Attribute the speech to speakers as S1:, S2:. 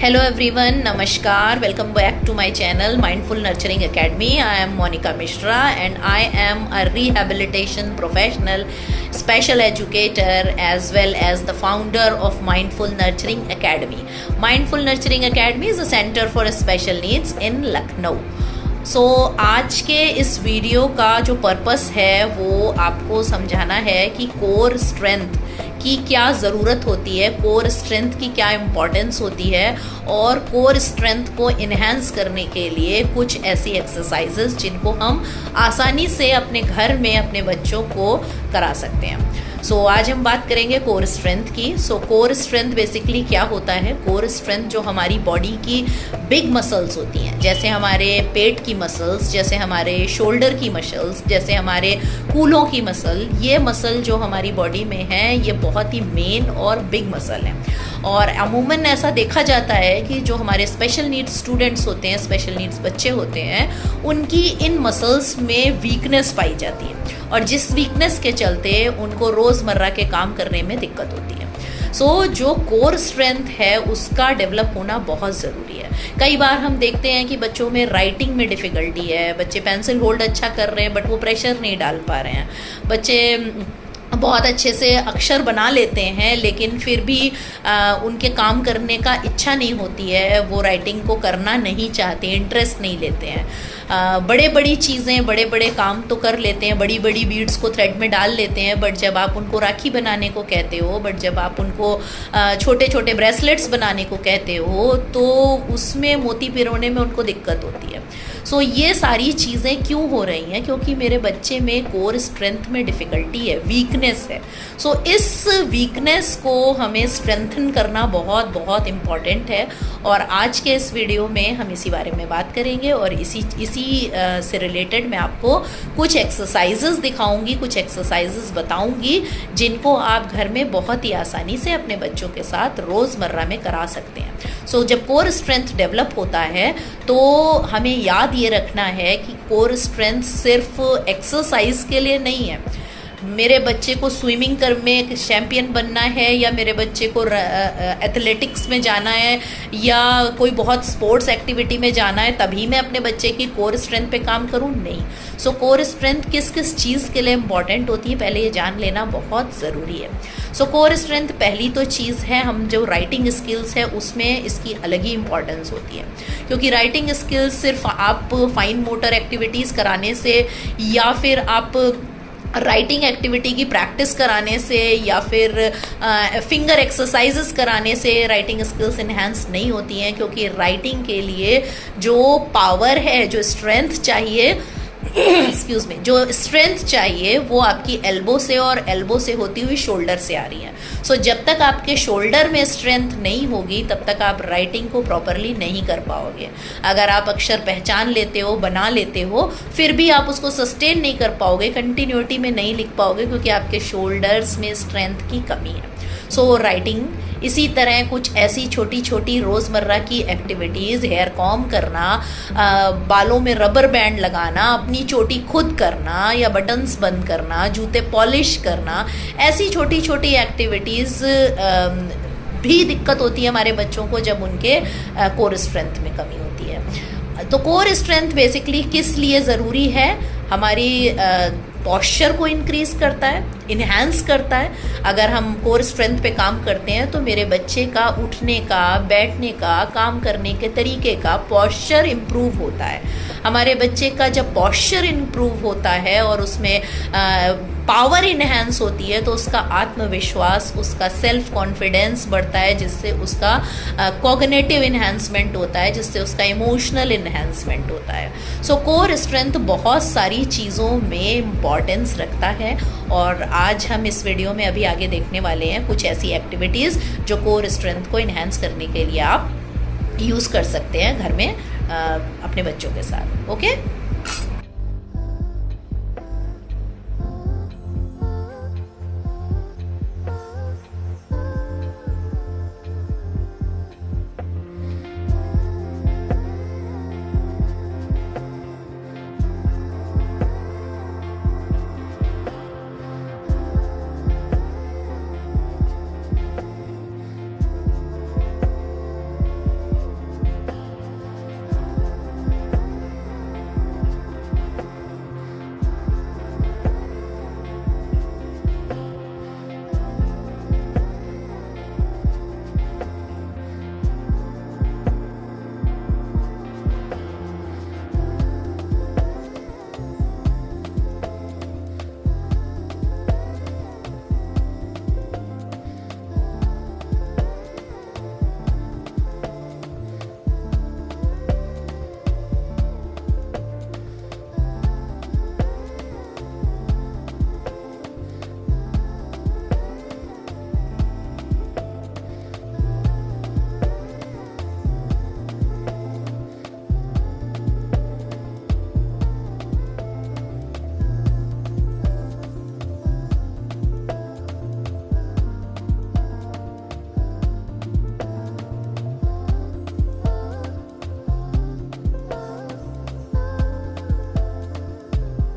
S1: Hello everyone, Namaskar, welcome back to my channel Mindful Nurturing Academy. I am Monica Mishra and I am a rehabilitation professional, special educator as well as the founder of Mindful Nurturing Academy. Mindful Nurturing Academy is a center for special needs in Lucknow. आज के इस video का जो purpose है वो आपको समझाना है कि कोर स्ट्रेंथ की क्या ज़रूरत होती है, कोर स्ट्रेंथ की क्या इम्पोर्टेंस होती है और कोर स्ट्रेंथ को इन्हेंस करने के लिए कुछ ऐसी एक्सरसाइजेस जिनको हम आसानी से अपने घर में अपने बच्चों को करा सकते हैं। आज हम बात करेंगे कोर स्ट्रेंथ की। कोर स्ट्रेंथ बेसिकली क्या होता है? कोर स्ट्रेंथ जो हमारी बॉडी की बिग मसल्स होती हैं, जैसे हमारे पेट की मसल्स, जैसे हमारे शोल्डर की मसल्स, जैसे हमारे कूल्हों की मसल, ये मसल जो हमारी बॉडी में है ये बहुत ही मेन और बिग मसल है। और अमूमन ऐसा देखा जाता है कि जो हमारे स्पेशल नीड्स स्टूडेंट्स होते हैं, स्पेशल नीड्स बच्चे होते हैं, उनकी इन मसल्स में वीकनेस पाई जाती है और जिस वीकनेस के चलते उनको रोज़मर्रा के काम करने में दिक्कत होती है। जो कोर स्ट्रेंथ है उसका डेवलप होना बहुत ज़रूरी है। कई बार हम देखते हैं कि बच्चों में राइटिंग में डिफ़िकल्टी है, बच्चे पेंसिल होल्ड अच्छा कर रहे हैं बट वो प्रेशर नहीं डाल पा रहे हैं, बच्चे बहुत अच्छे से अक्षर बना लेते हैं लेकिन फिर भी उनके काम करने का इच्छा नहीं होती है, वो राइटिंग को करना नहीं चाहते, इंटरेस्ट नहीं लेते हैं। बड़े बड़ी चीज़ें, बड़े बड़े काम तो कर लेते हैं, बड़ी बड़ी बीड्स को थ्रेड में डाल लेते हैं, बट जब आप उनको राखी बनाने को कहते हो, बट जब आप उनको छोटे छोटे ब्रेसलेट्स बनाने को कहते हो तो उसमें मोती पिरोने में उनको दिक्कत होती है। ये सारी चीज़ें क्यों हो रही हैं? क्योंकि मेरे बच्चे में कोर स्ट्रेंथ में डिफ़िकल्टी है, वीकनेस है। इस वीकनेस को हमें स्ट्रेंथन करना बहुत बहुत इम्पॉर्टेंट है और आज के इस वीडियो में हम इसी बारे में बात करेंगे और इसी से रिलेटेड मैं आपको कुछ एक्सरसाइजेस दिखाऊंगी, कुछ एक्सरसाइजेस बताऊंगी जिनको आप घर में बहुत ही आसानी से अपने बच्चों के साथ रोज़मर्रा में करा सकते हैं। जब कोर स्ट्रेंथ डेवलप होता है तो हमें याद ये रखना है कि कोर स्ट्रेंथ सिर्फ एक्सरसाइज के लिए नहीं है। मेरे बच्चे को स्विमिंग कर में एक चैम्पियन बनना है या मेरे बच्चे को एथलेटिक्स में जाना है या कोई बहुत स्पोर्ट्स एक्टिविटी में जाना है तभी मैं अपने बच्चे की कोर स्ट्रेंथ पे काम करूँ, नहीं। कोर स्ट्रेंथ किस किस चीज़ के लिए इम्पॉर्टेंट होती है पहले ये जान लेना बहुत ज़रूरी है। कोर स्ट्रेंथ पहली तो चीज़ है, हम जो राइटिंग स्किल्स है उसमें इसकी अलग ही इम्पॉर्टेंस होती है, क्योंकि राइटिंग स्किल्स सिर्फ आप फाइन मोटर एक्टिविटीज़ कराने से या फिर आप राइटिंग एक्टिविटी की प्रैक्टिस कराने से या फिर फिंगर एक्सरसाइजेस कराने से राइटिंग स्किल्स इन्हेंस नहीं होती हैं, क्योंकि राइटिंग के लिए जो पावर है, जो स्ट्रेंथ चाहिए एक्सक्यूज़ मी, जो स्ट्रेंथ चाहिए वो आपकी एल्बो से और एल्बो से होती हुई शोल्डर से आ रही है। जब तक आपके शोल्डर में स्ट्रेंथ नहीं होगी तब तक आप राइटिंग को प्रॉपरली नहीं कर पाओगे। अगर आप अक्षर पहचान लेते हो, बना लेते हो, फिर भी आप उसको सस्टेन नहीं कर पाओगे, कंटिन्यूटी में नहीं लिख पाओगे, क्योंकि आपके शोल्डर्स में स्ट्रेंथ की कमी है। राइटिंग इसी तरह कुछ ऐसी छोटी छोटी रोज़मर्रा की एक्टिविटीज़, हेयर कॉम करना, बालों में रबर बैंड लगाना, अपनी चोटी खुद करना या बटन्स बंद करना, जूते पॉलिश करना, ऐसी छोटी छोटी एक्टिविटीज़ भी दिक्कत होती है हमारे बच्चों को जब उनके कोर स्ट्रेंथ में कमी होती है। कोर स्ट्रेंथ बेसिकली किस लिए ज़रूरी है? हमारी पॉस्चर को इंक्रीज़ करता है, इन्हेंस करता है। अगर हम कोर स्ट्रेंथ पे काम करते हैं तो मेरे बच्चे का उठने का, बैठने का, काम करने के तरीके का पॉस्चर इम्प्रूव होता है। हमारे बच्चे का जब पॉस्चर इम्प्रूव होता है और उसमें पावर इन्हेंस होती है तो उसका आत्मविश्वास, उसका सेल्फ कॉन्फिडेंस बढ़ता है, जिससे उसका कॉग्निटिव इन्हेंसमेंट होता है, जिससे उसका इमोशनल इन्हेंसमेंट होता है। कोर स्ट्रेंथ बहुत सारी चीज़ों में इम्पॉर्टेंस रखता है और आज हम इस वीडियो में अभी आगे देखने वाले हैं कुछ ऐसी एक्टिविटीज़ जो कोर स्ट्रेंथ को इन्हेंस करने के लिए आप यूज़ कर सकते हैं घर में अपने बच्चों के साथ। ओके।